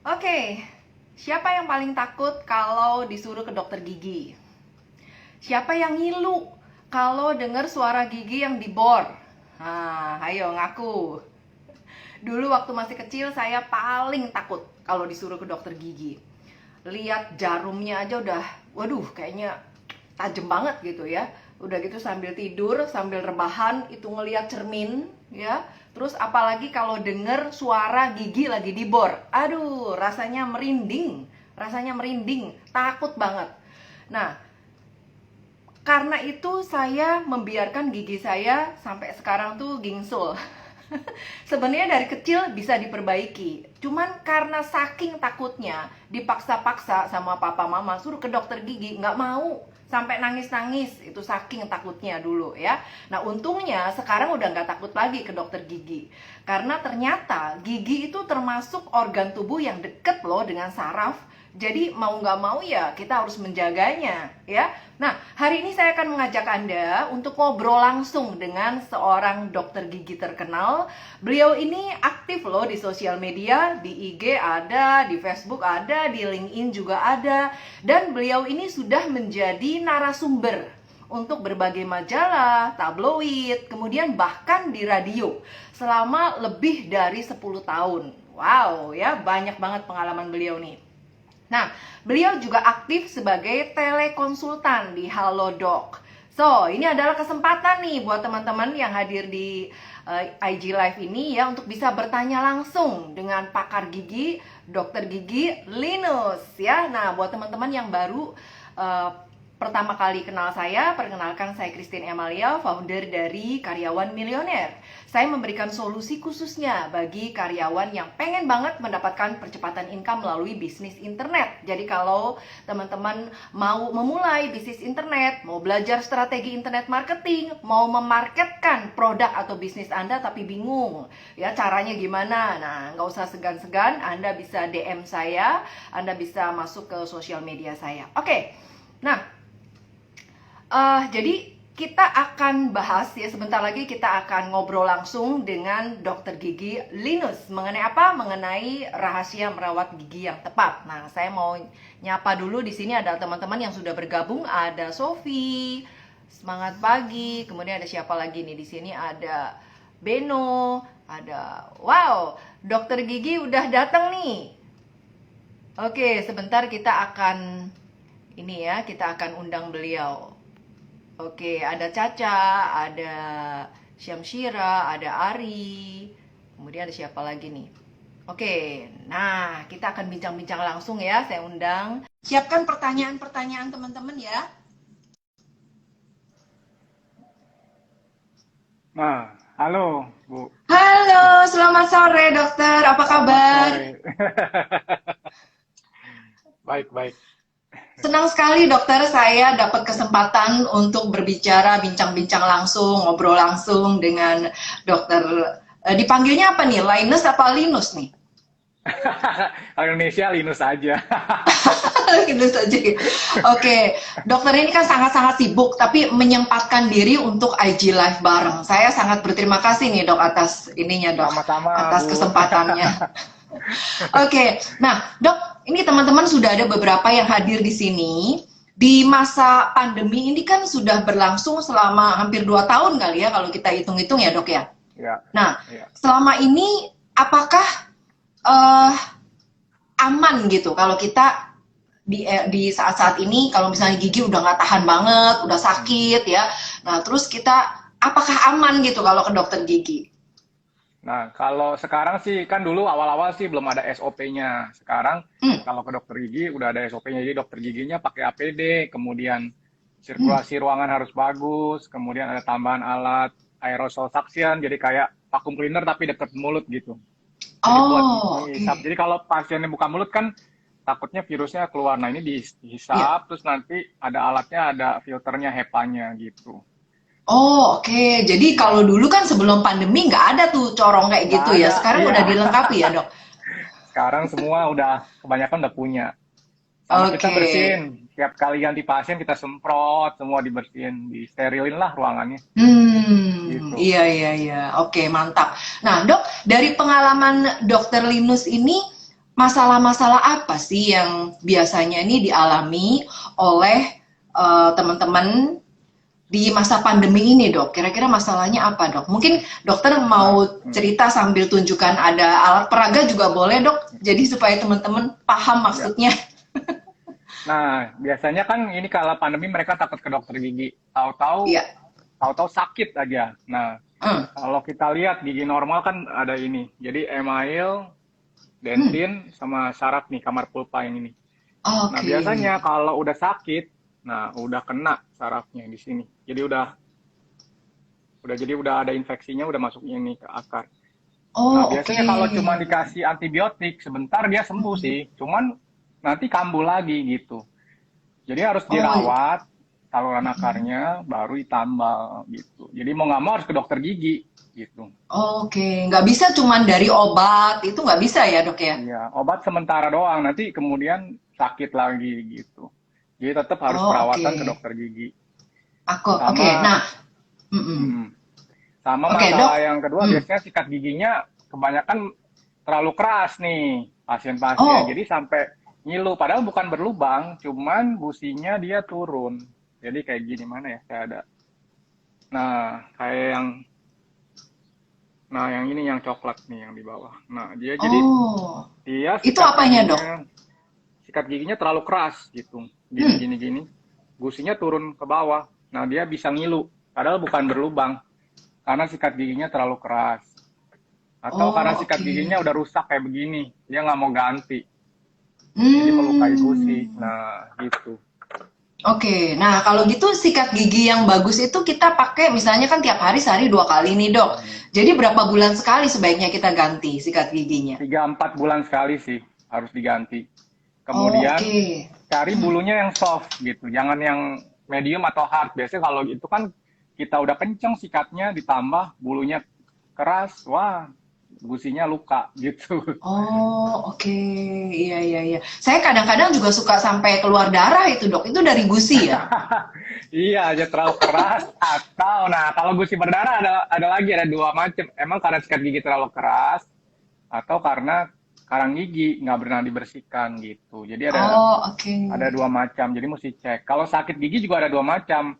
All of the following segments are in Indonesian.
Oke, siapa yang paling takut kalau disuruh ke dokter gigi? Siapa yang ngilu kalau dengar suara gigi yang dibor? Nah, ayo ngaku. Dulu waktu masih kecil saya paling takut kalau disuruh ke dokter gigi. Lihat jarumnya aja udah, waduh kayaknya tajam banget gitu ya. Udah gitu sambil tidur, sambil rebahan itu ngelihat cermin ya. Terus apalagi kalau denger suara gigi lagi dibor. Aduh, rasanya merinding, takut banget. Nah, karena itu saya membiarkan gigi saya sampai sekarang tuh gingsul. Sebenarnya dari kecil bisa diperbaiki. Cuman karena saking takutnya dipaksa-paksa sama papa mama suruh ke dokter gigi, nggak mau. Sampai nangis-nangis, itu saking takutnya dulu ya. Nah untungnya sekarang udah nggak takut lagi ke dokter gigi. Karena ternyata gigi itu termasuk organ tubuh yang deket loh dengan saraf. Jadi mau nggak mau ya kita harus menjaganya ya. Nah hari ini saya akan mengajak Anda untuk ngobrol langsung dengan seorang dokter gigi terkenal. Beliau ini aktif loh di sosial media, di IG ada, di Facebook ada, di LinkedIn juga ada. Dan beliau ini sudah menjadi narasumber untuk berbagai majalah, tabloid, kemudian bahkan di radio selama lebih dari 10 tahun. Wow ya, banyak banget pengalaman beliau nih. Nah, beliau juga aktif sebagai telekonsultan di Halodoc. So, ini adalah kesempatan nih buat teman-teman yang hadir di IG Live ini ya untuk bisa bertanya langsung dengan pakar gigi, dokter gigi Linus ya. Nah, buat teman-teman yang baru pertama kali kenal saya, perkenalkan saya Christine Emalia, founder dari Karyawan Milioner. Saya memberikan solusi khususnya bagi karyawan yang pengen banget mendapatkan percepatan income melalui bisnis internet. Jadi kalau teman-teman mau memulai bisnis internet, mau belajar strategi internet marketing, mau memarketkan produk atau bisnis Anda tapi bingung, ya caranya gimana? Nah, nggak usah segan-segan, Anda bisa DM saya, Anda bisa masuk ke sosial media saya. Oke, nah jadi kita akan bahas ya sebentar lagi kita akan ngobrol langsung dengan dokter gigi Linus mengenai apa? Mengenai rahasia merawat gigi yang tepat. Nah, saya mau nyapa dulu di sini ada teman-teman yang sudah bergabung. Ada Sofi, semangat pagi. Kemudian ada siapa lagi nih di sini? Ada Beno, ada wow, dokter gigi udah datang nih. Oke, sebentar kita akan ini ya, kita akan undang beliau. Oke, ada Caca, ada Syamshira, ada Ari, kemudian ada siapa lagi nih? Oke, nah kita akan bincang-bincang langsung ya, saya undang. Siapkan pertanyaan-pertanyaan teman-teman ya. Nah, halo Bu. Halo, selamat sore dokter, apa Selamat kabar? sore. Baik, baik. Senang sekali dokter, saya dapat kesempatan untuk berbicara, bincang-bincang langsung, ngobrol langsung dengan dokter. Dipanggilnya apa nih? Linus apa Linus nih? Kalau Indonesia Linus aja. Gitu saja. Oke, dokter ini kan sangat-sangat sibuk, tapi menyempatkan diri untuk IG Live bareng. Saya sangat berterima kasih nih dok atas ininya dok, Sama-sama, atas Bu. kesempatannya. Oke, nah dok, ini teman-teman sudah ada beberapa yang hadir di sini. Di masa pandemi ini kan sudah berlangsung selama hampir 2 tahun kali ya kalau kita hitung-hitung ya dok ya. Ya, Nah, ya. selama ini apakah eh, aman gitu kalau kita di saat-saat ini kalau misalnya gigi udah nggak tahan banget, udah sakit ya. Nah, terus kita apakah aman gitu kalau ke dokter gigi? Nah, kalau sekarang sih kan dulu awal-awal sih belum ada SOP-nya. Sekarang Hmm, kalau ke dokter gigi udah ada SOP-nya. Jadi dokter giginya pakai APD, kemudian hmm. sirkulasi ruangan harus bagus, kemudian ada tambahan alat aerosol suction, jadi kayak vacuum cleaner tapi deket mulut gitu. Jadi buat Oh, ngehisap. oke. Jadi kalau pasiennya buka mulut kan takutnya virusnya keluar. Nah, ini Iya. dihisap, terus nanti ada alatnya, ada filternya, HEPA-nya gitu. Oh, oke. Jadi kalau Ya, dulu kan sebelum pandemi nggak ada tuh corong kayak nggak gitu ya. ada. Sekarang Iya. udah dilengkapi ya, Dok. Sekarang semua udah, kebanyakan udah punya. Sama kita Oke. bersihin. Tiap kali ganti pasien kita semprot, semua dibersihin, disterilin lah ruangannya. Gitu. Iya, iya, iya. Oke, mantap. Nah, Dok, dari pengalaman Dokter Linus ini, masalah-masalah apa sih yang biasanya ini dialami oleh teman-teman di masa pandemi ini, Dok? Kira-kira masalahnya apa, Dok? Mungkin dokter Nah, mau cerita sambil tunjukkan ada alat peraga juga boleh, Dok. Jadi supaya teman-teman paham ya. maksudnya. Nah, biasanya kan ini kalau pandemi mereka takut ke dokter gigi. Tahu-tahu Iya. tahu-tahu sakit aja. Nah, Hmm. kalau kita lihat gigi normal kan ada ini. Jadi email, Hmm. dentin, sama saraf nih kamar pulpa yang ini. Nah, Oke. biasanya kalau udah sakit, nah udah kena sarafnya di sini. Jadi udah ada infeksinya, udah masuk ini ke akar. Nah, Oh, oke. biasanya kalau cuma dikasih antibiotik sebentar dia sembuh sih. Cuman nanti kambuh lagi gitu. Jadi harus Oh, dirawat saluran akarnya baru ditambal gitu. Jadi mau nggak mau harus ke dokter gigi gitu. oke. Nggak bisa cuman dari obat, itu nggak bisa ya, Dok ya? Iya, obat sementara doang, nanti kemudian sakit lagi gitu. Jadi tetap harus Oh, oke. perawatan ke dokter gigi. Oke. Sama Nah, mm-mm. mm, sama Oke, masalah Dok. yang kedua Hmm. biasanya sikat giginya kebanyakan terlalu keras nih pasien-pasien. Oh, Jadi sampai ngilu padahal bukan berlubang, cuman gusinya dia turun. Jadi kayak gini mana ya? Saya ada. Nah, kayak yang ini yang coklat nih yang di bawah. Nah, oh. dia Itu apanya, Dok? sikat giginya terlalu keras gitu. Gini Hmm. gini gini. Gusinya turun ke bawah. Nah, dia bisa ngilu padahal bukan berlubang karena sikat giginya terlalu keras. Atau karena Oh, sikat oke. giginya udah rusak kayak begini, dia nggak mau ganti. Jadi melukai gusi. Hmm. Nah, gitu. Oke, nah kalau gitu sikat gigi yang bagus itu kita pakai misalnya kan tiap hari sehari 2 kali nih, Dok. Hmm. Jadi berapa bulan sekali sebaiknya kita ganti sikat giginya? 3-4 bulan sekali sih harus diganti. Oh, Kemudian oke. cari Hmm. bulunya yang soft gitu, jangan yang medium atau hard. Biasanya kalau itu kan kita udah kenceng sikatnya ditambah bulunya keras, wah gusinya luka gitu. Oh, oke. Iya, iya, iya. Saya kadang-kadang juga suka sampai keluar darah itu, Dok. Itu dari gusi ya? Iya aja terlalu keras atau nah kalau gusi berdarah ada lagi ada dua macam. Emang karena sikat gigi terlalu keras atau karena karang gigi nggak pernah dibersihkan gitu. Jadi Oh, oke. ada dua macam. Jadi mesti cek. Kalau sakit gigi juga ada dua macam.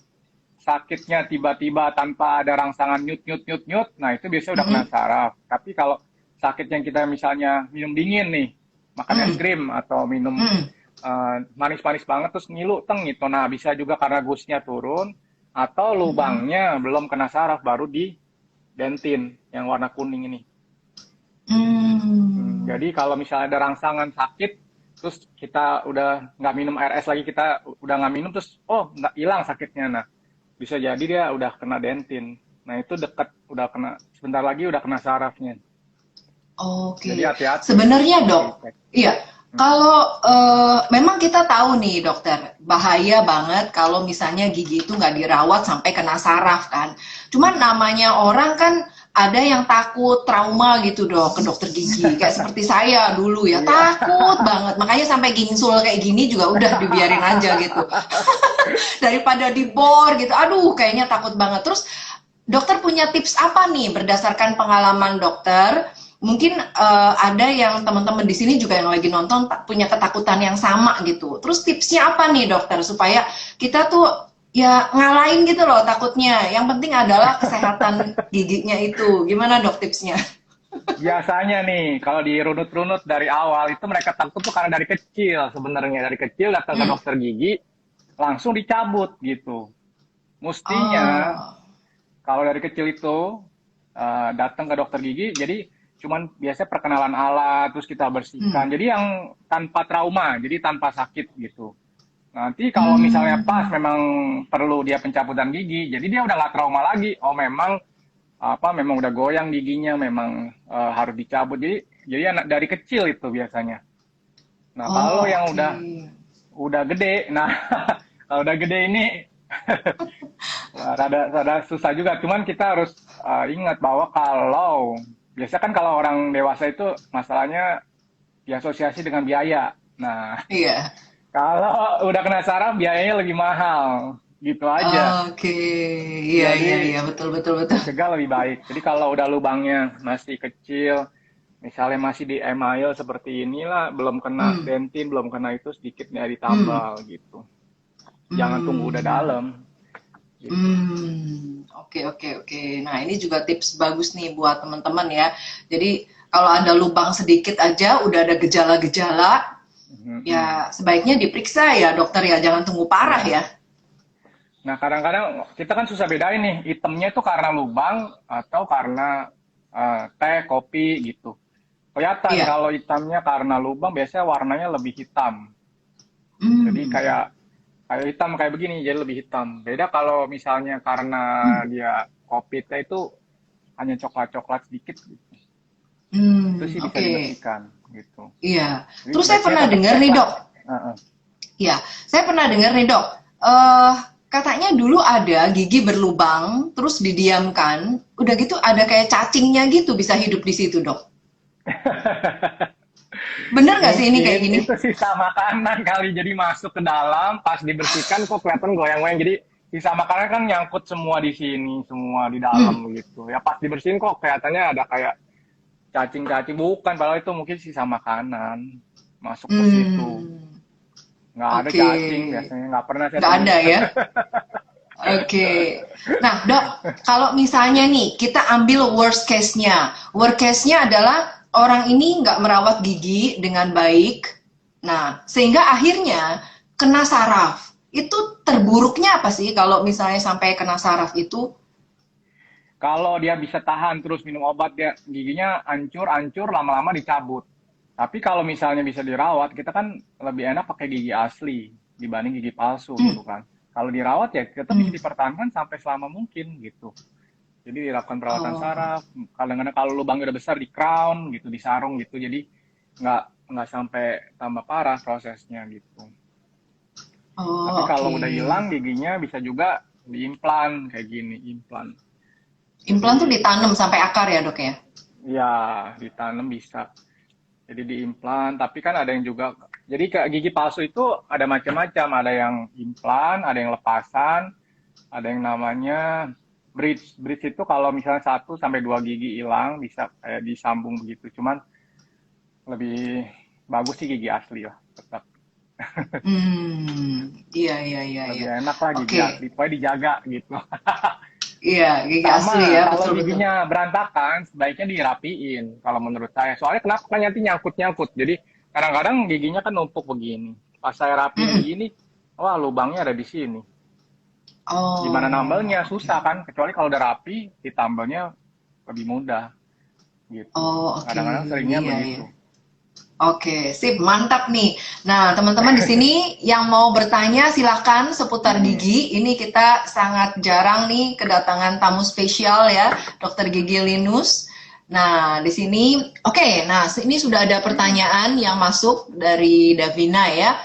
Sakitnya tiba-tiba tanpa ada rangsangan nyut nyut nyut nyut, nah itu biasanya udah kena Mm-mm. saraf. Tapi kalau sakit yang kita misalnya minum dingin nih, makan es Mm. krim atau minum Mm. manis-manis banget terus ngilu teng gitu. Nah bisa juga karena gusnya turun atau Mm. lubangnya belum kena saraf baru di dentin yang warna kuning ini. Mm. Jadi kalau misalnya ada rangsangan sakit, terus kita udah nggak minum air es lagi, kita udah nggak minum, terus oh nggak hilang sakitnya. Nah, bisa jadi dia udah kena dentin. Nah, itu dekat, udah kena, sebentar lagi udah kena sarafnya. Jadi Oke, hati-hati, sebenarnya mesti dok, cek. iya, Hmm. kalau memang kita tahu nih dokter, bahaya banget kalau misalnya gigi itu nggak dirawat sampai kena saraf kan. Cuman Hmm. namanya orang kan ada yang takut trauma gitu dok ke dokter gigi, kayak seperti saya dulu ya Iya. takut banget, makanya sampai gingsul kayak gini juga udah dibiarin aja gitu, daripada dibor gitu. Aduh, kayaknya takut banget. Terus dokter punya tips apa nih berdasarkan pengalaman dokter? Mungkin ada yang teman-teman di sini juga yang lagi nonton punya ketakutan yang sama gitu. Terus tipsnya apa nih dokter supaya kita tuh ya ngalahin gitu loh takutnya. Yang penting adalah kesehatan giginya itu. Gimana dok tipsnya? Biasanya nih, kalau dirunut-runut dari awal, itu mereka takut tuh karena dari kecil. Sebenarnya dari kecil datang ke Hmm. dokter gigi, langsung dicabut gitu. Mustinya Oh. kalau dari kecil itu datang ke dokter gigi, jadi cuman biasanya perkenalan alat, terus kita bersihkan. Hmm. Jadi yang tanpa trauma, jadi tanpa sakit gitu. Nanti kalau misalnya pas Hmm. memang perlu dia pencabutan gigi, jadi dia udah nggak trauma lagi. Oh memang udah goyang giginya, memang harus dicabut. Jadi anak dari kecil itu biasanya. Nah kalau Oh, yang oke. udah gede, nah kalau udah gede ini wah, rada susah juga. Cuman kita harus ingat bahwa kalau biasa kan kalau orang dewasa itu masalahnya diasosiasi dengan biaya. Nah, Iya. kalau udah kena saraf biayanya lebih mahal. Gitu aja. Oke. Iya, iya, Jadi iya. Betul, betul, betul. mencegah lebih baik. Jadi kalau udah lubangnya masih kecil, misalnya masih di email seperti inilah, belum kena Hmm. dentin, belum kena itu sedikitnya ditambal gitu. Jangan tunggu udah Hmm. dalam gitu. Oke, oke, oke. Nah, ini juga tips bagus nih buat teman-teman ya. Jadi, kalau ada lubang sedikit aja, udah ada gejala-gejala, Mm-mm. ya sebaiknya diperiksa ya dokter ya, jangan tunggu parah Ya. ya. Nah, kadang-kadang kita kan susah bedain nih, hitamnya itu karena lubang atau karena teh, kopi gitu. Kelihatan Iya. kalau hitamnya karena lubang biasanya warnanya lebih hitam. Jadi Hmm. kayak kayak hitam kayak begini, jadi lebih hitam. Beda kalau misalnya karena Hmm. dia kopi teh itu hanya coklat-coklat sedikit gitu. Itu Hmm. sih bisa Oke. dibersihkan gitu. Iya. Jadi Terus saya sebaiknya pernah tetap dengar cek nih lah. dok. Heeh. Ya, saya pernah dengar nih dok. Eh, katanya dulu ada gigi berlubang, terus didiamkan, udah gitu ada kayak cacingnya gitu bisa hidup di situ dok. Bener nggak sih ini kayak Mungkin gini? itu sisa makanan kali, jadi masuk ke dalam, pas dibersihkan kok kelihatan goyang-goyang. Jadi sisa makanan kan nyangkut semua di sini, semua di Hmm. dalam gitu. Ya pas dibersihin kok kelihatannya ada kayak cacing-cacing, bukan, padahal itu mungkin sisa makanan masuk ke situ. Hmm. Nggak ada Oke. cacing biasanya, nggak pernah saya Nggak ada temuin. ya? Oke. Nah, dok, kalau misalnya nih kita ambil worst case-nya. Worst case-nya adalah orang ini nggak merawat gigi dengan baik. Nah, sehingga akhirnya kena saraf. Itu terburuknya apa sih kalau misalnya sampai kena saraf itu? Kalau dia bisa tahan terus minum obat, dia giginya hancur-hancur, lama-lama dicabut. Tapi kalau misalnya bisa dirawat, kita kan lebih enak pakai gigi asli dibanding gigi palsu Hmm. gitu kan. Kalau dirawat ya kita bisa Hmm. dipertahankan sampai selama mungkin gitu. Jadi dilakukan perawatan Oh, saraf. Kadang-kadang kalau lubangnya udah besar di crown gitu, disarung gitu. Jadi nggak sampai tambah parah prosesnya gitu. Tapi oh, kalau oke. udah hilang giginya bisa juga diimplan kayak gini, implan. Implan tuh Jadi ditanam sampai akar ya, dok ya? ya ditanam bisa. Jadi diimplan, tapi kan ada yang juga, jadi kayak gigi palsu itu ada macam-macam, ada yang implan, ada yang lepasan, ada yang namanya bridge. Bridge itu kalau misalnya 1 sampai 2 gigi hilang bisa kayak disambung begitu, cuman lebih bagus sih gigi asli lah tetap. Iya, iya, iya, iya. Lebih enak lah gigi Oke, asli, pokoknya dijaga gitu. iya, gigi asli Sama ya, kalau betul-betul. giginya berantakan sebaiknya dirapiin kalau menurut saya. Soalnya kenapa, kan nanti nyangkut-nyangkut. Jadi kadang-kadang giginya kan numpuk begini. Pas saya rapiin begini, wah lubangnya ada di sini. Gimana Oh, nambelnya? oke. Susah kan? Kecuali kalau udah rapi, ditambelnya lebih mudah gitu. Oh, oke. Kadang-kadang seringnya Iya, iya. begitu. Oke, sip, mantap nih. Nah, teman-teman di sini yang mau bertanya silakan seputar Mm-mm. gigi. Ini kita sangat jarang nih kedatangan tamu spesial ya, Dokter Gigi Linus. Nah, di sini, oke. Nah, ini sudah ada Mm-mm. pertanyaan yang masuk dari Davina ya.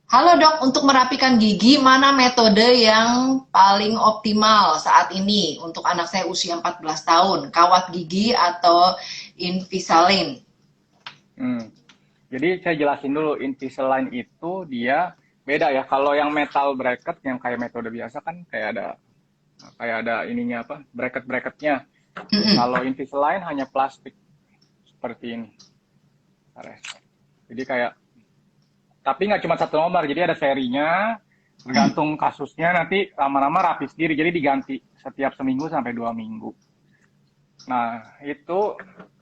Halo dok, untuk merapikan gigi, mana metode yang paling optimal saat ini untuk anak saya usia 14 tahun? Kawat gigi atau Invisalign? Mm. Jadi saya jelasin dulu, Invisalign itu dia beda ya. Kalau yang metal bracket yang kayak metode biasa kan kayak ada ininya apa? Bracket-bracketnya. Mm-mm. Kalau Invisalign hanya plastik seperti ini. Jadi kayak, tapi nggak cuma satu nomor, jadi ada serinya, tergantung kasusnya nanti lama-lama rapi sendiri, jadi diganti setiap seminggu sampai 2 minggu. Nah itu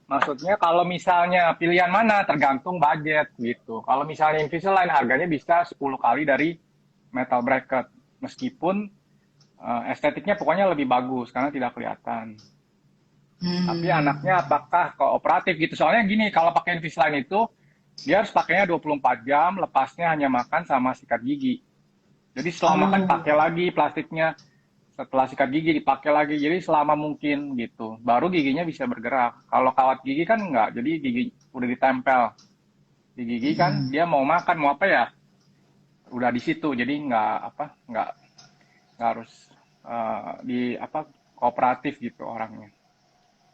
maksudnya kalau misalnya pilihan mana tergantung budget gitu. Kalau misalnya Invisalign harganya bisa 10 kali dari metal bracket, meskipun estetiknya pokoknya lebih bagus karena tidak kelihatan. Tapi anaknya Hmm. apakah kooperatif gitu? Soalnya gini, kalau pakai Invisalign itu dia harus pakainya 24 jam, lepasnya hanya makan sama sikat gigi. Jadi setelah makan pakai Oh. lagi plastiknya, setelah sikat gigi dipakai lagi, jadi selama mungkin gitu. Baru giginya bisa bergerak. Kalau kawat gigi kan enggak, jadi gigi udah ditempel di gigi kan, Hmm. dia mau makan mau apa ya, udah di situ. Jadi nggak harus di apa kooperatif gitu orangnya.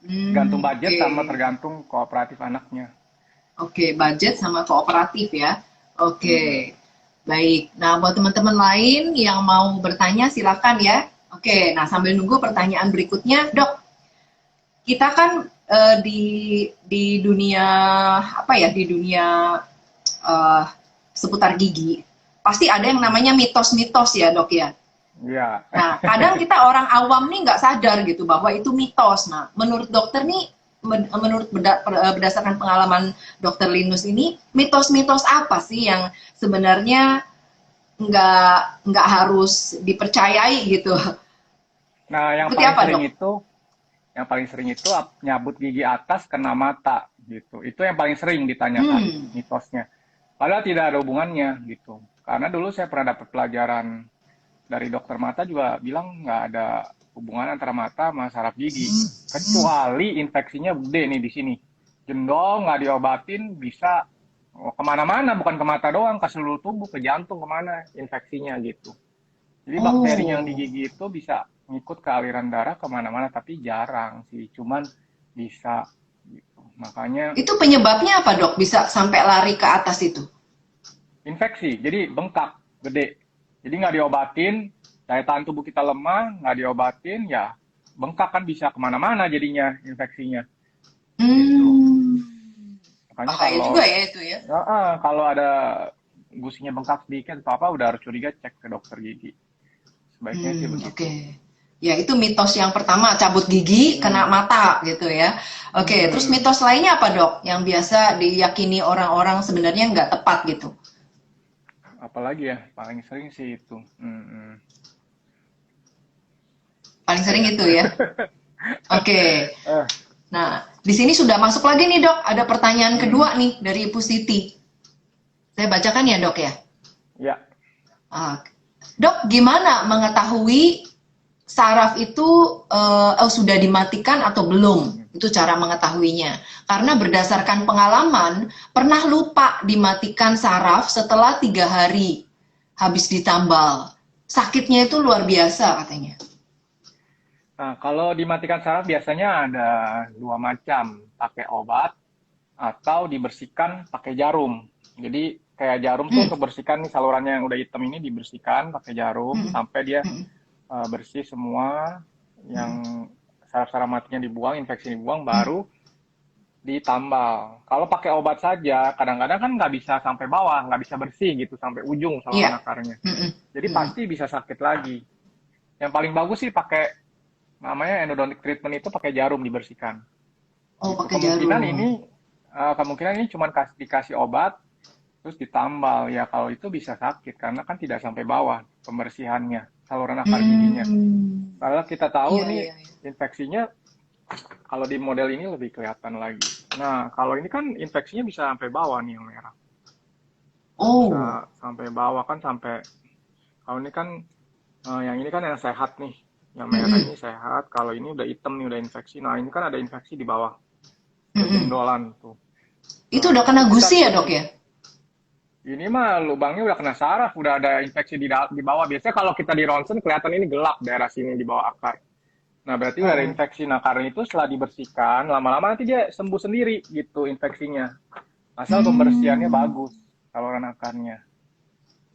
Tergantung budget Oke. sama tergantung kooperatif anaknya Oke, budget gitu. sama kooperatif ya. Oke. Mm-mm. Baik. Nah, buat teman-teman lain yang mau bertanya silakan ya. Oke, nah sambil nunggu pertanyaan berikutnya, Dok, kita kan di dunia apa ya, di dunia eh, seputar gigi, pasti ada yang namanya mitos-mitos ya dok ya. Iya. Nah, kadang kita orang awam nih nggak sadar gitu bahwa itu mitos. Nah, menurut dokter nih, berdasarkan pengalaman dokter Linus ini, mitos-mitos apa sih yang sebenarnya nggak harus dipercayai gitu? Nah, Seperti apa dok? yang paling sering itu nyabut gigi atas kena mata gitu. Itu yang paling sering ditanyakan Hmm. mitosnya. Padahal tidak ada hubungannya gitu. Karena dulu saya pernah dapat pelajaran dari dokter mata juga bilang nggak ada hubungan antara mata sama saraf gigi. Kecuali infeksinya gede nih di sini. Jendol nggak diobatin bisa kemana-mana, bukan ke mata doang, ke seluruh tubuh, ke jantung, kemana infeksinya gitu. Jadi bakteri yang di Oh, gigi itu bisa ngikut ke aliran darah kemana-mana, tapi jarang sih, cuman bisa gitu. Makanya itu penyebabnya apa dok? Bisa sampai lari ke atas itu? infeksi, jadi bengkak, gede. Jadi nggak diobatin, daya tahan tubuh kita lemah, nggak diobatin, ya bengkak kan bisa kemana-mana jadinya infeksinya gitu. Hmm. Makanya Bahaya juga ya itu ya. kalau ada gusinya bengkak sedikit atau apa, udah harus curiga cek ke dokter gigi. Sebaiknya sih Oke. begitu. Ya, itu mitos yang pertama, cabut gigi kena Hmm. mata gitu ya. Oke, terus Hmm. mitos lainnya apa dok? Yang biasa diyakini orang-orang sebenarnya nggak tepat gitu. Apalagi ya, paling sering sih itu. Paling Apa sering ya? itu ya. Oke. Eh, Nah, di sini sudah masuk lagi nih dok. Ada pertanyaan hmm, kedua nih dari Ibu Siti. Saya bacakan ya dok ya. ya. Ah, dok, gimana mengetahui saraf itu sudah dimatikan atau belum? Hmm. Itu cara mengetahuinya. Karena berdasarkan pengalaman, pernah lupa dimatikan saraf setelah 3 hari habis ditambal. Sakitnya itu luar biasa katanya. Nah, kalau dimatikan saraf biasanya ada dua macam, pakai obat atau dibersihkan pakai jarum. Jadi kayak jarum tuh Hmm, untuk bersihkan nih salurannya yang udah hitam ini dibersihkan pakai jarum hmm, sampai dia hmm, bersih semua, hmm, yang saraf-saraf matinya dibuang, infeksi dibuang, hmm. baru ditambal. Kalau pakai obat saja, kadang-kadang kan nggak bisa sampai bawah, nggak bisa bersih gitu sampai ujung saluran Iya. akarnya. Hmm, hmm, Jadi hmm. pasti bisa sakit lagi. Yang paling bagus sih pakai namanya endodontic treatment itu pakai jarum dibersihkan. Oh, Gitu. pakai jarum. Kemungkinan ini cuma dikasih obat terus ditambal. Ya kalau itu bisa sakit karena kan tidak sampai bawah pembersihannya saluran akar giginya. Hmm. Kalau kita tahu Iya, nih iya, iya. infeksinya kalau di model ini lebih kelihatan lagi. Nah, kalau ini kan infeksinya bisa sampai bawah nih yang merah. Bisa Oh. sampai bawah kan sampai kalau ini kan yang ini kan yang sehat nih. Yang Hmm, merah hmm, ini sehat, kalau ini udah hitam nih udah infeksi. Nah, ini kan ada infeksi di bawah. hmm, Udah hmm. jendolan tuh. Itu Nah, udah itu kena kita gusi ya dok cek. ya? Ini mah lubangnya udah kena saraf, udah ada infeksi di bawah. Biasanya kalau kita di ronsen kelihatan ini gelap daerah sini di bawah akar. Nah, berarti udah ada Oh. infeksi. Nah, karena itu setelah dibersihkan, lama-lama nanti dia sembuh sendiri gitu infeksinya. Asal pembersihannya Hmm. bagus saluran akarnya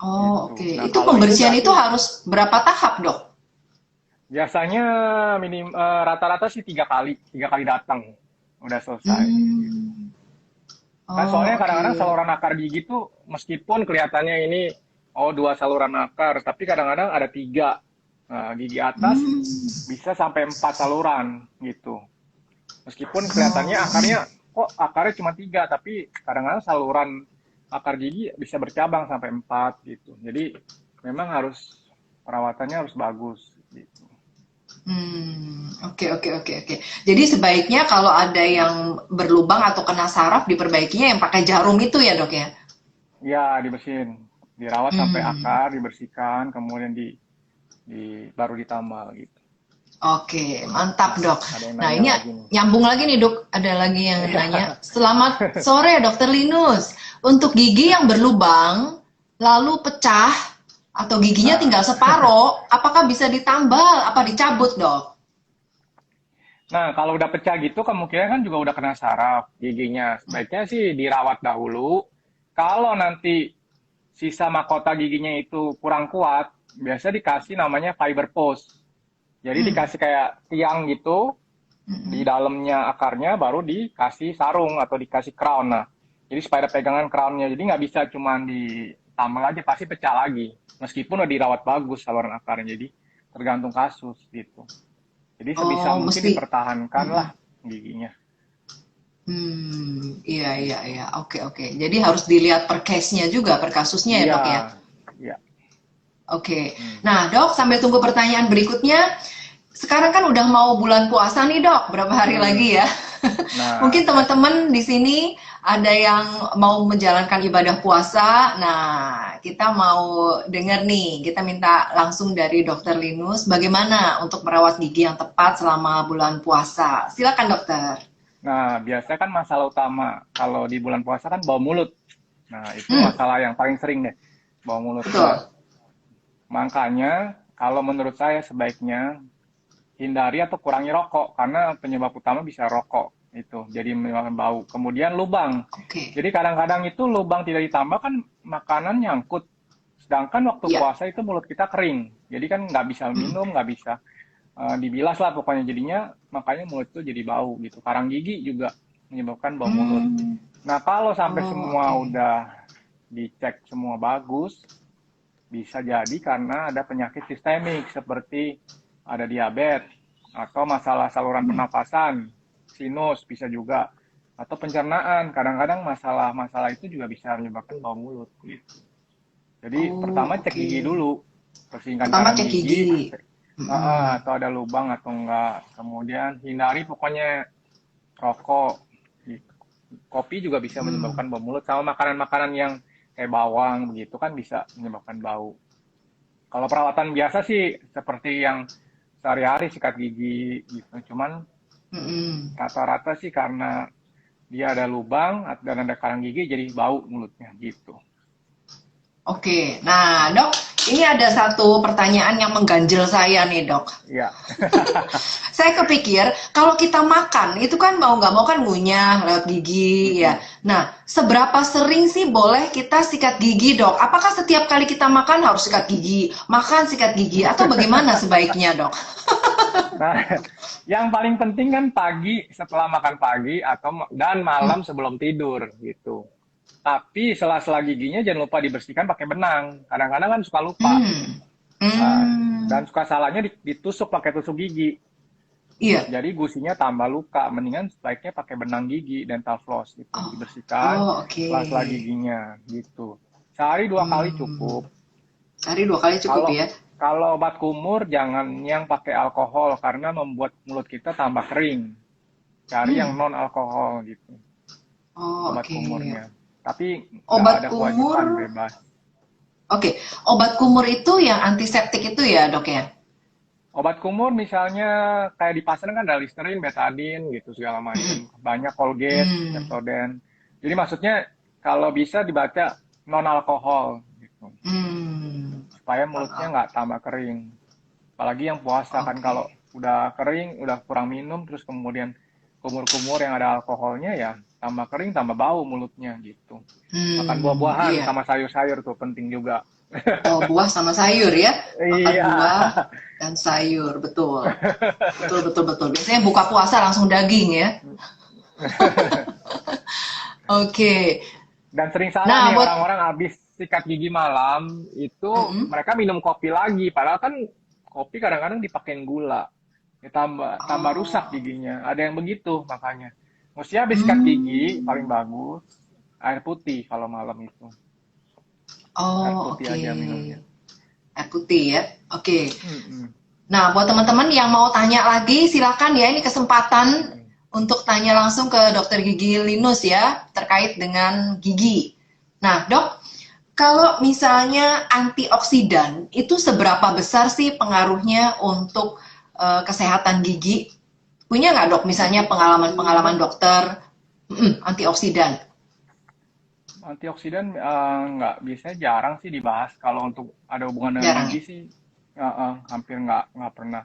Oh, oke. gitu. Nah, Itu kalau ini pembersihan itu berarti harus berapa tahap, Dok? biasanya rata-rata sih 3 kali datang udah selesai gitu. Hmm. Kan soalnya Oh, kadang-kadang oke. saluran akar gigi tuh meskipun kelihatannya ini oh 2 saluran akar, tapi kadang-kadang ada 3. Nah, gigi atas Hmm. bisa sampai 4 saluran gitu. Meskipun kelihatannya Oh. akarnya kok akarnya cuma 3, tapi kadang-kadang saluran akar gigi bisa bercabang sampai 4 gitu. Jadi memang harus perawatannya harus bagus gitu. Oke, oke, oke, oke. Jadi sebaiknya kalau ada yang berlubang atau kena saraf diperbaikinya yang pakai jarum itu ya, Dok ya? Ya, dibersihin, dirawat sampai Hmm. akar, dibersihkan, kemudian baru ditambal gitu. Oke, mantap, Dok. Ada yang Nah, nanya ini lagi nih. nyambung lagi nih, Dok. Ada lagi yang Iya. nanya. Selamat sore, Dokter Linus. Untuk gigi yang berlubang, lalu pecah, atau giginya Nah, tinggal separoh, apakah bisa ditambal? Apa dicabut, Dok? nah, kalau udah pecah gitu kemungkinan kan juga udah kena saraf giginya. Sebaiknya sih dirawat dahulu. Kalau nanti sisa mahkota giginya itu kurang kuat, biasa dikasih namanya fiber post. Jadi Hmm. dikasih kayak tiang gitu, Di Mm-mm. dalamnya akarnya baru dikasih sarung atau dikasih crown. Nah, jadi supaya ada pegangan crownnya. Jadi nggak bisa cuma ditambal aja, pasti pecah lagi. Meskipun udah dirawat bagus saluran akarnya. Jadi tergantung kasus gitu. Jadi sebisa Oh, mungkin mesti. dipertahankan Mm-mm. lah giginya. Iya, iya, Gitu. iya. Oke, oke. Jadi harus dilihat per case-nya juga, per kasusnya ya, Iya, Dok ya. iya. Oke. Hmm. Nah, Dok, sambil tunggu pertanyaan berikutnya. Sekarang kan udah mau bulan puasa nih, Dok. Berapa hari Hmm. lagi ya? Nah, Mungkin teman-teman di sini ada yang mau menjalankan ibadah puasa. Nah, kita mau dengar nih, kita minta langsung dari Dokter Linus bagaimana untuk merawat gigi yang tepat selama bulan puasa. Silakan, Dokter. nah, biasanya kan masalah utama kalau di bulan puasa kan bau mulut. Nah, itu Hmm, masalah yang paling sering deh, bau mulut. Nah, betul. makanya kalau menurut saya sebaiknya hindari atau kurangi rokok karena penyebab utama bisa rokok itu. Jadi menyebabkan bau. Kemudian lubang. Oke. Jadi kadang-kadang itu lubang tidak ditambah kan makanan nyangkut. Sedangkan waktu Ya. puasa itu mulut kita kering. Jadi kan nggak bisa Hmm. minum, nggak bisa dibilas lah pokoknya. Jadinya makanya mulut itu jadi bau gitu. Karang gigi juga menyebabkan bau mulut. Hmm. Nah kalau sampai Oh, semua oke. udah dicek semua bagus, bisa jadi karena ada penyakit sistemik seperti ada diabetes atau masalah saluran Hmm. pernafasan, sinus bisa juga, atau pencernaan. Kadang-kadang masalah-masalah itu juga bisa menyebabkan bau mulut gitu. Jadi Oh, pertama cek oke. gigi dulu, bersihkan Pertama karang cek gigi, gigi. Mm-mm. atau ada lubang atau enggak. Kemudian hindari pokoknya rokok, kopi juga bisa Hmm. menyebabkan bau mulut, sama makanan-makanan yang kayak bawang begitu kan bisa menyebabkan bau. Kalau perawatan biasa sih seperti yang sehari-hari sikat gigi gitu. Cuman Mm-mm. rata-rata sih karena dia ada lubang dan ada karang gigi jadi bau mulutnya gitu. Oke, nah dok, ini ada satu pertanyaan yang mengganjel saya nih dok. Iya. Saya kepikir kalau kita makan itu kan mau nggak mau kan ngunyah lewat gigi ya. Mm-mm. Nah, seberapa sering sih boleh kita sikat gigi dok? Apakah setiap kali kita makan harus sikat gigi, makan sikat gigi, atau bagaimana sebaiknya dok? Nah, yang paling penting kan pagi setelah makan pagi atau dan Hmm, malam sebelum tidur gitu. Tapi sela-sela giginya jangan lupa dibersihkan pakai benang. Kadang-kadang kan suka lupa. hmm, Ah, hmm, dan suka salahnya ditusuk pakai tusuk gigi. iya. Jadi gusinya tambah luka. Mendingan sebaiknya pakai benang gigi, dental floss gitu. Oh, Dibersihkan oh oke. sela-sela giginya gitu. Sehari 2 kali Hmm, cukup. sehari 2 kali cukup Kalau ya. kalau obat kumur jangan yang pakai alkohol karena membuat mulut kita tambah kering. Cari yang Hmm, non alkohol gitu, oh obat oke. kumurnya. Tapi nggak Obat ada kumur. kewajiban bebas. Oke, obat kumur itu yang antiseptik itu ya, Dok ya? Obat kumur misalnya kayak di pasaran kan ada Listerine, Betadine gitu segala macam. Mhm. Banyak Colgate, Hmm. Pepsodent. Jadi maksudnya kalau bisa dibaca non alkohol gitu. Hmm. Supaya mulutnya Oh, nggak tambah kering. Apalagi yang puasa kan oke. kalau udah kering, udah kurang minum terus kemudian kumur-kumur yang ada alkoholnya ya tambah kering, tambah bau mulutnya gitu. Makan Hmm. buah-buahan Iya. sama sayur-sayur tuh penting juga. Oh, buah sama sayur ya? Makan Iya. buah dan sayur, betul. Betul, betul, betul. Biasanya buka puasa langsung daging ya. Oke. Dan sering salah Nah, nih buat orang-orang habis sikat gigi malam itu mm-mm. mereka minum kopi lagi. Padahal kan kopi kadang-kadang dipakein gula. Ya, tambah rusak Oh. giginya. Ada yang begitu makanya. Mesti habis sikat gigi paling Hmm. bagus air putih kalau malam itu. Air Oh, putih oke. aja minumnya. Air putih ya. Oke. Mm-mm. Nah, buat teman-teman yang mau tanya lagi, silakan ya. Ini kesempatan Mm-mm. untuk tanya langsung ke Dokter Gigi Linus ya, terkait dengan gigi. Nah, dok, kalau misalnya antioksidan, itu seberapa besar sih pengaruhnya untuk kesehatan gigi? Punya nggak dok, misalnya pengalaman-pengalaman Antioksidan, dokter antioksidan? antioksidan nggak biasanya jarang sih dibahas. Kalau untuk ada hubungan dengan Jarang gigi ya? sih hampir nggak pernah.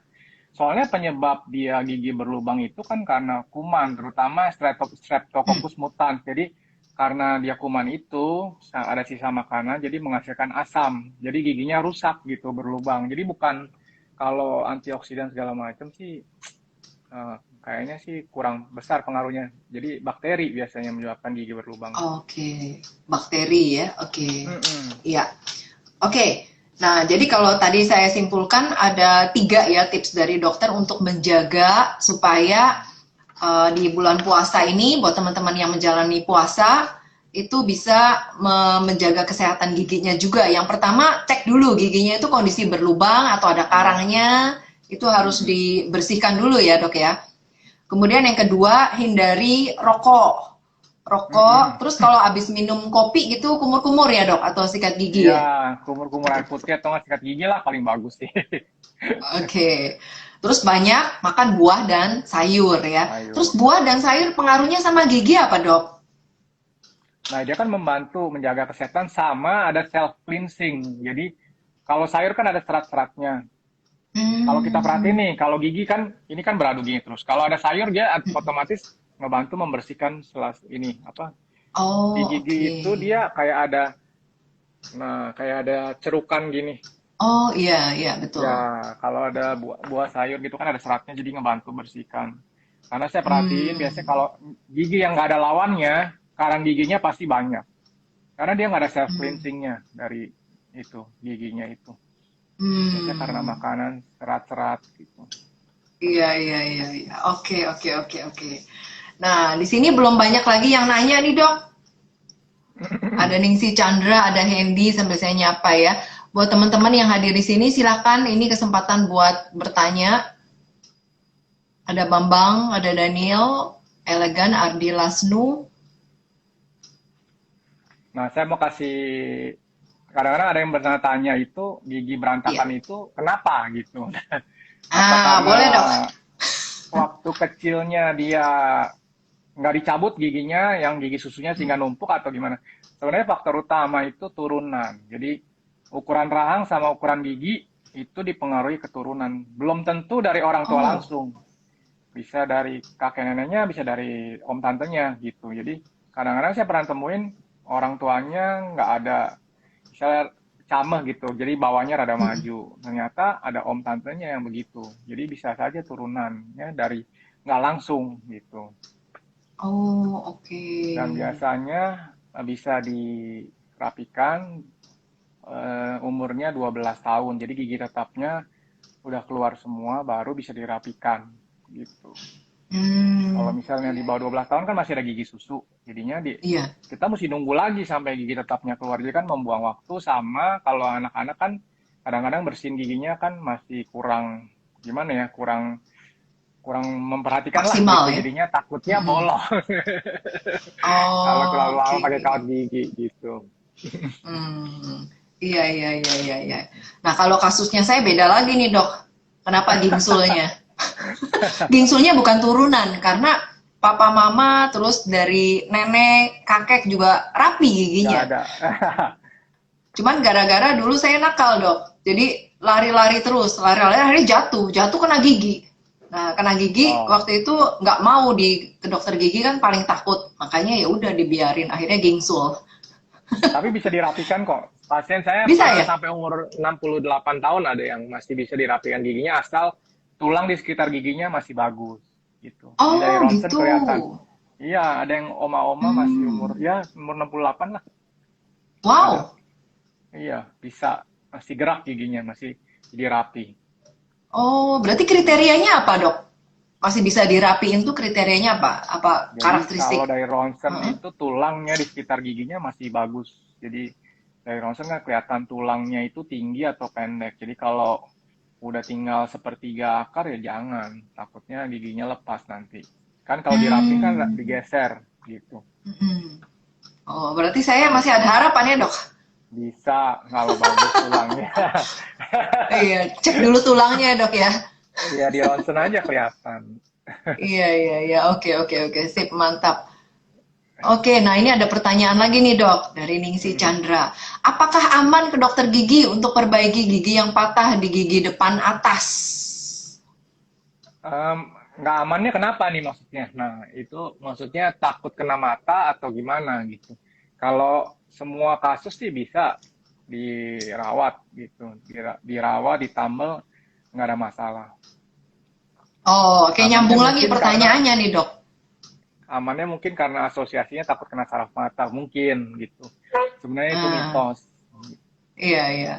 Soalnya penyebab dia gigi berlubang itu kan karena kuman, terutama Hmm. Streptococcus mutans. Jadi karena dia kuman itu ada sisa makanan, jadi menghasilkan asam. Jadi giginya rusak gitu, berlubang. Jadi bukan kalau antioksidan segala macam sih kayaknya sih kurang besar pengaruhnya. Jadi bakteri biasanya menyebabkan gigi berlubang. Oke, bakteri ya. Oke. Mm-mm. Iya. Oke. Nah, jadi kalau tadi saya simpulkan ada 3 ya tips dari dokter untuk menjaga supaya di bulan puasa ini buat teman-teman yang menjalani puasa itu bisa menjaga kesehatan giginya juga. Yang pertama, cek dulu giginya itu kondisi berlubang atau ada Ya. karangnya, itu harus Mm-mm. dibersihkan dulu ya, Dok ya. Kemudian yang kedua, hindari rokok. Rokok, Mm-mm. terus kalau habis minum kopi gitu kumur-kumur ya, Dok, atau sikat Iya, gigi ya. kumur-kumur air putih atau nggak sikat gigi lah paling bagus sih. Oke. Terus banyak makan buah dan sayur ya. Terus Sayur. buah dan sayur pengaruhnya sama gigi apa, Dok? Nah, dia kan membantu menjaga kesehatan sama ada self cleansing. Jadi kalau sayur kan ada serat-seratnya. Kalau kita perhatiin Hmm. nih, kalau gigi kan ini kan beradu gini terus. Kalau ada sayur dia otomatis ngebantu membersihkan selas ini apa di Oh, gigi oke. itu dia kayak ada kayak ada cerukan gini. Oh, iya, iya, betul. Ya, kalau ada buah sayur gitu kan ada seratnya jadi ngebantu bersihkan. Karena saya perhatiin biasanya Hmm. kalau gigi yang nggak ada lawannya, karang giginya pasti banyak. Karena dia nggak ada self Hmm. cleansingnya dari itu giginya itu. Biasanya karena Hmm. makanan serat-serat gitu. Iya, iya, iya, iya. Oke, oke, oke, oke. Nah, di sini belum banyak lagi yang nanya nih, Dok. Ada Ningsi Chandra, ada Hendy, sambil saya nyapa ya. Buat teman-teman yang hadir di sini, silakan ini kesempatan buat bertanya. Ada Bambang, ada Daniel, Elegan, Ardi Lasnu. Nah, saya mau kasih kadang-kadang ada yang bertanya-tanya itu gigi Iya. berantakan itu kenapa gitu. Apa Ah, karena boleh, Dok. waktu kecilnya dia nggak dicabut giginya, yang gigi susunya sehingga numpuk atau gimana? Sebenarnya faktor utama itu turunan. Jadi ukuran rahang sama ukuran gigi itu dipengaruhi keturunan. Belum tentu dari orang tua Oh. langsung. Bisa dari kakek neneknya, bisa dari om tantenya gitu. Jadi kadang-kadang saya pernah temuin orang tuanya nggak ada, misalnya cameh gitu, jadi bawahnya rada Mm-mm. maju. Ternyata ada om tantenya yang begitu. Jadi bisa saja turunannya dari nggak langsung gitu. Oh, oke. Dan biasanya bisa dirapikan umurnya 12 tahun. Jadi gigi tetapnya udah keluar semua baru bisa dirapikan gitu. Kalau Hmm, misalnya di iya, bawah iya, 12 tahun kan masih ada gigi susu. Jadinya iya. kita mesti nunggu lagi sampai gigi tetapnya keluar. Jadi kan membuang waktu sama kalau anak-anak kan kadang-kadang bersihin giginya kan masih kurang gimana ya, kurang kurang memperhatikan lah Maksimal gitu. ya. Jadinya takutnya Mm-mm. bolong kalau Oh, terlalu lama oke. pakai kawat gigi gitu. Hmm, iya, iya, iya, iya, iya. Nah, kalau kasusnya saya beda lagi nih, Dok. Kenapa gingsulnya? Gingsulnya bukan turunan, karena papa mama, terus dari nenek, kakek juga rapi Nggak giginya. ada. Cuman gara-gara dulu saya nakal, Dok. Jadi lari-lari terus, lari-lari akhirnya jatuh, jatuh kena gigi. Nah, kena gigi Oh, waktu itu nggak mau ke dokter gigi kan paling takut. Makanya ya udah dibiarin, akhirnya gingsul. tapi bisa dirapikan kok. Pasien saya Bisa ya? sampai umur 68 tahun ada yang masih bisa dirapikan giginya asal tulang di sekitar giginya masih bagus gitu. Jadi dari Oh, ronsen gitu. kelihatan. Iya, ada yang oma-oma masih umur Hmm. ya umur 68 lah. Ada. Wow. Iya, bisa masih gerak giginya, masih jadi rapi. Oh, berarti kriterianya apa, Dok? Masih bisa dirapiin tuh kriterianya apa? Apa Jadi kalau karakteristik? dari ronsen Heeh. itu tulangnya di sekitar giginya masih bagus. Jadi dari ronsen kan kelihatan tulangnya itu tinggi atau pendek. Jadi kalau udah tinggal sepertiga akar ya jangan. Takutnya giginya lepas nanti. Kan kalau dirapin kan Hmm. digeser gitu. Mm-mm. Oh, berarti saya masih ada harapan ya, Dok? Bisa kalau bagus tulangnya. Iya, cek dulu tulangnya, Dok ya. Ya di ronsen aja kelihatan. Iya, iya, iya. Oke, oke, oke. Sip, mantap. Oke, nah ini ada pertanyaan lagi nih, Dok, dari Ningsi Chandra. Apakah aman ke dokter gigi untuk perbaiki gigi yang patah di gigi depan atas? Em, nggak amannya kenapa nih maksudnya? Nah, itu maksudnya takut kena mata atau gimana gitu. Kalau semua kasus sih bisa dirawat gitu, dirawat, ditambal nggak ada masalah. Oh, oke, Amannya nyambung lagi mungkin karena pertanyaannya nih, Dok. amannya mungkin karena asosiasinya takut kena saraf mata, mungkin gitu. Sebenarnya itu Ah, mitos. iya, iya.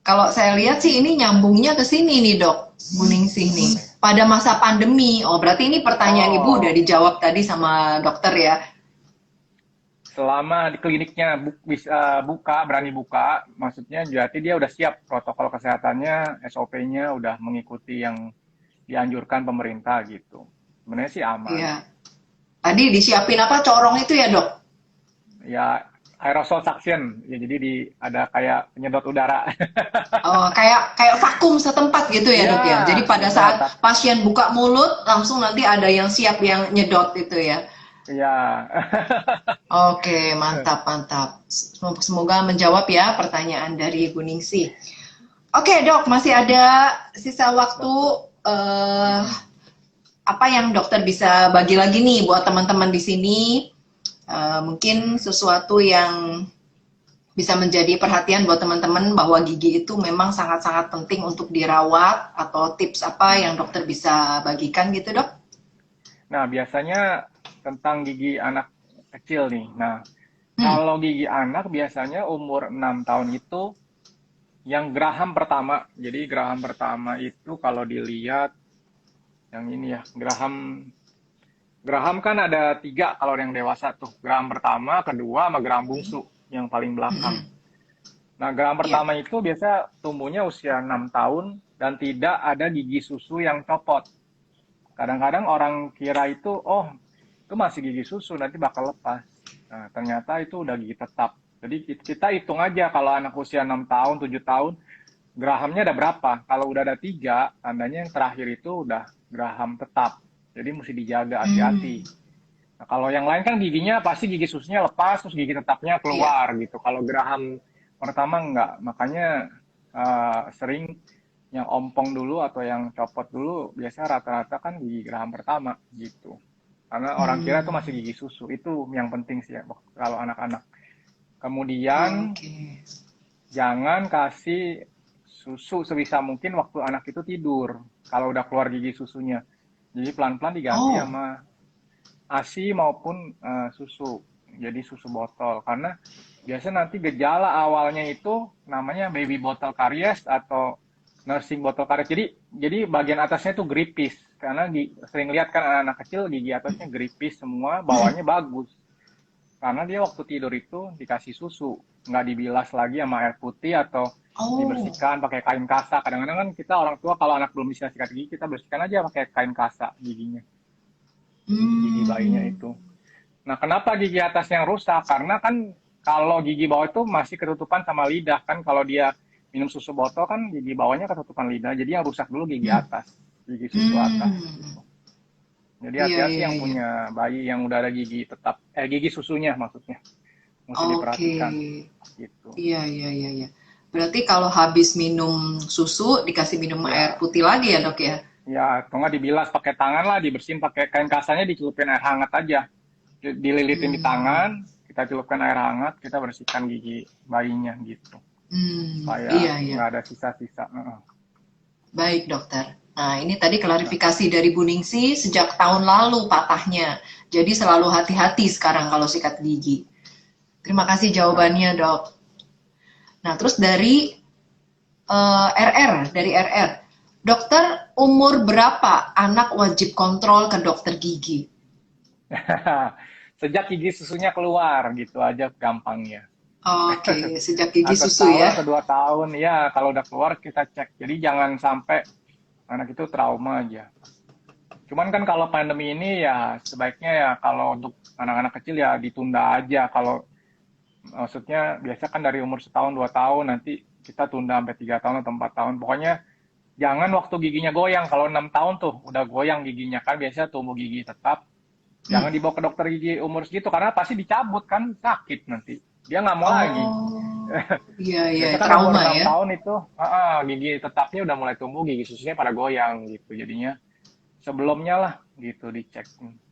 Kalau saya lihat sih ini nyambungnya ke sini nih, Dok. Ningsih nih. Pada masa pandemi. Oh, berarti ini pertanyaan Ibu udah Oh, dijawab tadi sama dokter ya. selama di kliniknya bisa buka, berani buka, maksudnya berarti dia udah siap protokol kesehatannya, SOP-nya udah mengikuti yang dianjurkan pemerintah gitu. Sebenarnya sih aman. Iya. Tadi disiapin apa? Corong itu ya, Dok? Ya aerosol suction, ya jadi ada kayak penyedot udara. Oh, kayak kayak vakum setempat gitu ya, Ya, Dok ya. Jadi pada ya, saat pasien buka mulut, langsung nanti ada yang siap yang nyedot itu ya. ya. Oke, mantap, mantap. Semoga menjawab ya pertanyaan dari Ibu Ningsih. Oke, Dok, masih ada sisa waktu. eh Apa yang dokter bisa bagi lagi nih buat teman-teman di sini? Mungkin sesuatu yang bisa menjadi perhatian buat teman-teman bahwa gigi itu memang sangat-sangat penting untuk dirawat, atau tips apa yang dokter bisa bagikan gitu, Dok? Nah, biasanya tentang gigi anak kecil nih. Nah, Hmm. kalau gigi anak biasanya umur 6 tahun itu yang geraham pertama. Jadi geraham pertama itu kalau dilihat yang ini ya, geraham geraham kan ada 3 kalau yang dewasa tuh. Geraham pertama, kedua, sama geraham bungsu yang paling belakang. Mm-mm. Nah, geraham Ya. pertama itu biasa tumbuhnya usia 6 tahun dan tidak ada gigi susu yang copot. Kadang-kadang orang kira itu, oh, itu masih gigi susu, nanti bakal lepas. Nah, ternyata itu udah gigi tetap. Jadi kita hitung aja kalau anak usia 6 tahun, 7 tahun, gerahamnya ada berapa. Kalau udah ada 3, tandanya yang terakhir itu udah geraham tetap. Jadi mesti dijaga hati-hati. Hmm. Nah, kalau yang lain kan giginya pasti gigi susunya lepas, terus gigi tetapnya Iya. keluar gitu. Kalau geraham pertama enggak. Makanya sering yang ompong dulu atau yang copot dulu, biasa rata-rata kan gigi geraham pertama gitu. Karena orang kira itu masih Hmm. gigi susu. Itu yang penting sih ya kalau anak-anak. Kemudian Oke. jangan kasih susu sebisa mungkin waktu anak itu tidur. Kalau udah keluar gigi susunya. Jadi pelan-pelan diganti Oh. sama ASI maupun susu. Jadi susu botol. Karena biasanya nanti gejala awalnya itu namanya baby bottle caries atau nursing bottle caries. Jadi bagian atasnya itu gripis. Karena sering lihat kan anak-anak kecil gigi atasnya gripis semua, Hmm. bawahnya bagus. Karena dia waktu tidur itu dikasih susu, nggak dibilas lagi sama air putih atau Oh. dibersihkan pakai kain kasa. Kadang-kadang kan kita orang tua kalau anak belum bisa sikat gigi, kita bersihkan aja pakai kain kasa giginya, gigi bayinya Hmm. itu. Nah, kenapa gigi atas yang rusak? Karena kan kalau gigi bawah itu masih ketutupan sama lidah kan, kalau dia minum susu botol kan gigi bawahnya ketutupan lidah, jadi yang rusak dulu gigi Hmm. atas, gigi susu atas Hmm. gitu. Jadi Iya, hati-hati iya, yang iya. punya bayi yang udah ada gigi tetap, gigi susunya maksudnya, mesti Oke. diperhatikan gitu. Iya, iya, iya, iya. Berarti kalau habis minum susu dikasih minum air Ya, putih lagi ya, Dok ya? ya, atau nggak dibilas pakai tangan lah, dibersihin pakai kain kasanya, dicelupin air hangat aja, dililitin di tangan, Hmm. kita celupkan air hangat, kita bersihkan gigi bayinya gitu, Hmm. supaya Iya, iya. nggak ada sisa-sisa. Baik, dokter. Nah, ini tadi Nah, klarifikasi dari Bu Ningsih sejak tahun lalu patahnya. Jadi selalu hati-hati sekarang kalau sikat gigi. Terima kasih nah, jawabannya, Dok. Nah, terus dari RR. Dokter, umur berapa anak wajib kontrol ke dokter gigi? sejak gigi susunya keluar gitu aja gampangnya. Oke, sejak gigi Atau susu setahun ya. atau 2 tahun, ya kalau udah keluar kita cek. Jadi jangan sampai anak itu trauma aja. Cuman kan kalau pandemi ini ya sebaiknya ya kalau untuk anak-anak kecil ya ditunda aja. Kalau maksudnya biasa kan dari umur setahun 2 tahun, nanti kita tunda sampai 3 tahun atau 4 tahun. Pokoknya jangan waktu giginya goyang. Kalau 6 tahun tuh udah goyang giginya kan biasanya tumbuh gigi tetap. Hmm. Jangan dibawa ke dokter gigi umur segitu karena pasti dicabut kan, sakit nanti. Dia nggak mau lagi. Oh, iya, iya, Biasanya kan umur trauma 6 ya. tahun itu gigi tetapnya udah mulai tumbuh, gigi susunya pada goyang gitu. Jadinya sebelumnya lah gitu dicek.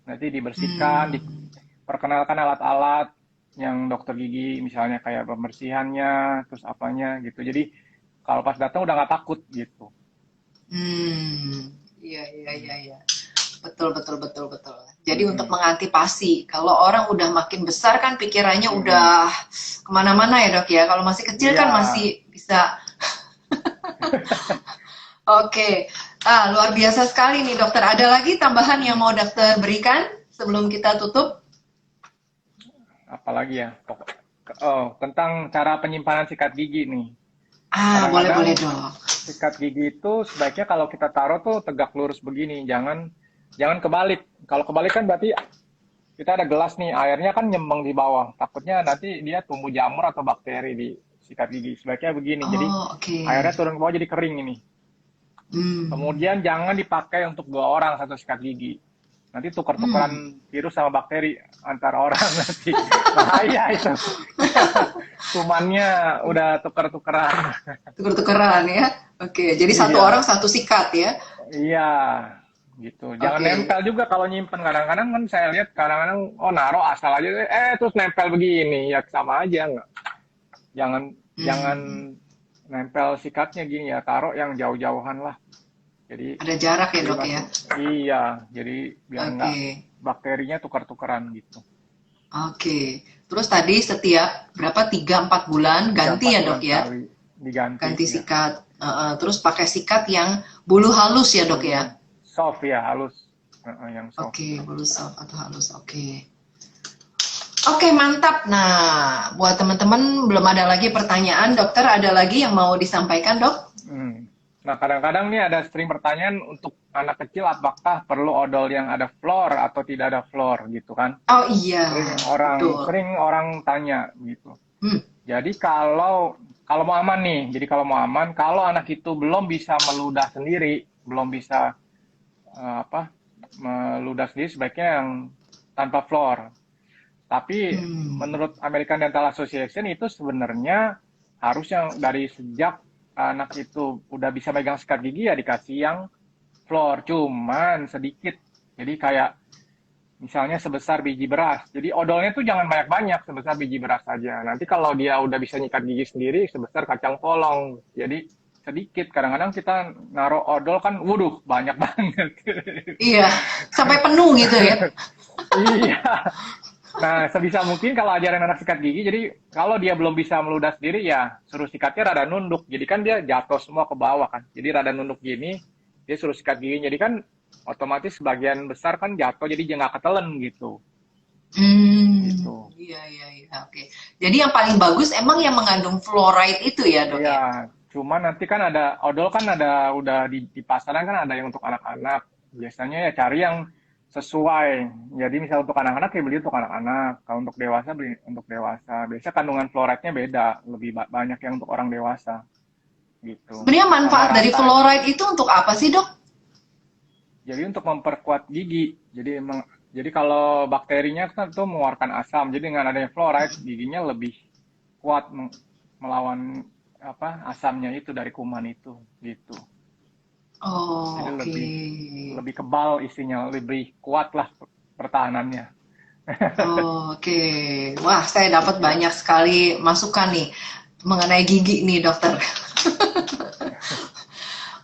Nanti dibersihkan, Hmm. diperkenalkan alat-alat yang dokter gigi, misalnya kayak pembersihannya, terus apanya gitu. Jadi kalau pas datang udah nggak takut gitu. Hmm. Iya, iya, iya, iya. Betul, betul, betul, betul. Jadi untuk mengantisipasi, kalau orang udah makin besar kan pikirannya udah kemana-mana ya dok ya. Kalau masih kecil Iya. kan masih bisa. Oke, luar biasa sekali nih dokter. Ada lagi tambahan yang mau dokter berikan sebelum kita tutup? Apalagi ya? Oh, tentang cara penyimpanan sikat gigi nih. Boleh, Kadang-kadang boleh dok. sikat gigi itu sebaiknya kalau kita taruh tuh tegak lurus begini, jangan kebalik. Kalau kebalik kan berarti kita ada gelas nih, airnya kan nyembeng di bawah. Takutnya nanti dia tumbuh jamur atau bakteri di sikat gigi. Sebaiknya begini. Jadi Oh, oke. airnya turun ke bawah jadi kering ini. Hmm. Kemudian jangan dipakai untuk 2 orang satu sikat gigi. Nanti tukar-tukaran virus sama bakteri antara orang nanti. Bahaya itu. Kumannya udah tuker-tukeran. Tuker-tukeran ya. Oke, jadi satu Iya, orang satu sikat ya. iya, gitu. Jangan Oke. nempel juga kalau nyimpen. Kadang-kadang kan saya lihat kadang-kadang oh naro asal aja, terus nempel begini ya sama aja nggak. Jangan jangan Hmm. nempel sikatnya gini ya, taruh yang jauh-jauhan lah. Jadi Ada jarak ya dok bebas. ya. Iya, jadi biar nggak Oke. bakterinya tukar-tukaran gitu. Oke. Terus tadi setiap berapa 3-4 bulan Tiga ganti empat ya dok bulan ya. sekali diganti Ganti ya. sikat. Terus pakai sikat yang bulu halus ya dok ya. Soft ya, halus. Yang soft. Oke, bulu soft atau halus. Oke. Oke, mantap. Nah, buat teman-teman belum ada lagi pertanyaan, dokter ada lagi yang mau disampaikan, dok? Hmm. Nah, kadang-kadang nih ada sering pertanyaan untuk anak kecil apakah perlu odol yang ada fluor atau tidak ada fluor gitu kan. Oh iya, betul. Sering orang tanya gitu. Hmm. Jadi kalau mau aman nih, jadi kalau anak itu belum bisa meludah sendiri, belum bisa meludah sendiri sebaiknya yang tanpa fluor. Tapi menurut American Dental Association itu sebenarnya harusnya dari sejak anak itu udah bisa megang sikat gigi ya dikasih yang fluor, cuman sedikit. Jadi kayak misalnya sebesar biji beras. Jadi odolnya tuh jangan banyak-banyak, sebesar biji beras saja. Nanti kalau dia udah bisa nyikat gigi sendiri sebesar kacang polong. Jadi sedikit. Kadang-kadang kita naruh odol kan, waduh banyak banget. Iya, sampai penuh gitu ya. Iya. Nah, sebisa mungkin kalau ajarin anak sikat gigi, jadi kalau dia belum bisa meludah sendiri, ya suruh sikatnya rada nunduk. Jadi kan dia jatuh semua ke bawah kan. Jadi rada nunduk gini, dia suruh sikat gigi. Jadi kan otomatis sebagian besar kan jatuh, jadi dia nggak ketelen gitu. Gitu. Iya, iya, iya. Oke. Jadi yang paling bagus emang yang mengandung fluoride itu ya, dok ya? Iya, cuma nanti kan ada, odol kan ada, udah di pasaran kan ada yang untuk anak-anak. Biasanya ya cari yang sesuai. Jadi misal untuk anak-anak ya beli untuk anak-anak. Kalau untuk dewasa beli untuk dewasa. Biasanya kandungan fluoride-nya beda, lebih banyak yang untuk orang dewasa. Gitu. Sebenarnya manfaat Sama dari rata. fluoride itu untuk apa sih, dok? Jadi untuk memperkuat gigi. Jadi kalau bakterinya kan itu mengeluarkan asam. Jadi dengan adanya fluoride, giginya lebih kuat melawan asamnya itu dari kuman itu gitu. Oh, Jadi oke. lebih kebal isinya, lebih kuat lah pertahanannya. Oh, oke. Wah, saya dapat banyak sekali masukan nih mengenai gigi nih, dokter.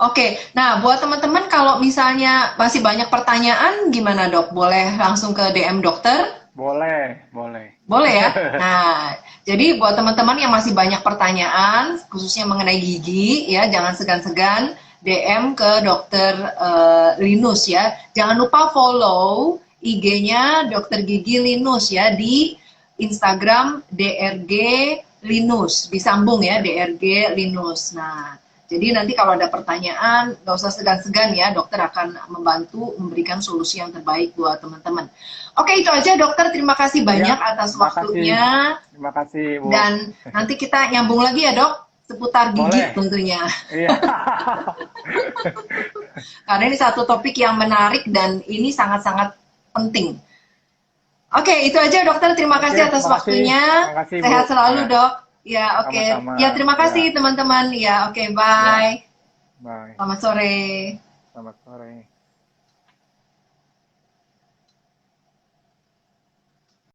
Oke, nah buat teman-teman kalau misalnya masih banyak pertanyaan, gimana dok? Boleh langsung ke DM dokter? Boleh, boleh. Boleh ya? Nah, jadi buat teman-teman yang masih banyak pertanyaan, khususnya mengenai gigi, ya jangan segan-segan DM ke dokter Linus ya. Jangan lupa follow IG-nya dokter gigi Linus ya di Instagram DRG Linus. Disambung ya, DRG Linus. Nah, jadi nanti kalau ada pertanyaan, nggak usah segan-segan ya, dokter akan membantu memberikan solusi yang terbaik buat teman-teman. Oke, itu aja dokter. Terima kasih banyak atas waktunya. Terima kasih, Bu. Dan nanti kita nyambung lagi ya dok, seputar gigi Boleh. tentunya. Iya. Karena ini satu topik yang menarik dan ini sangat-sangat penting. Oke, itu aja dokter. Terima kasih atas waktunya. Terima kasih, Bu. Sehat selalu Ya. dok. Ya, oke. Sama-sama. Ya, terima kasih Ya. teman-teman. Ya, oke, bye. Bye. Selamat sore. Selamat sore.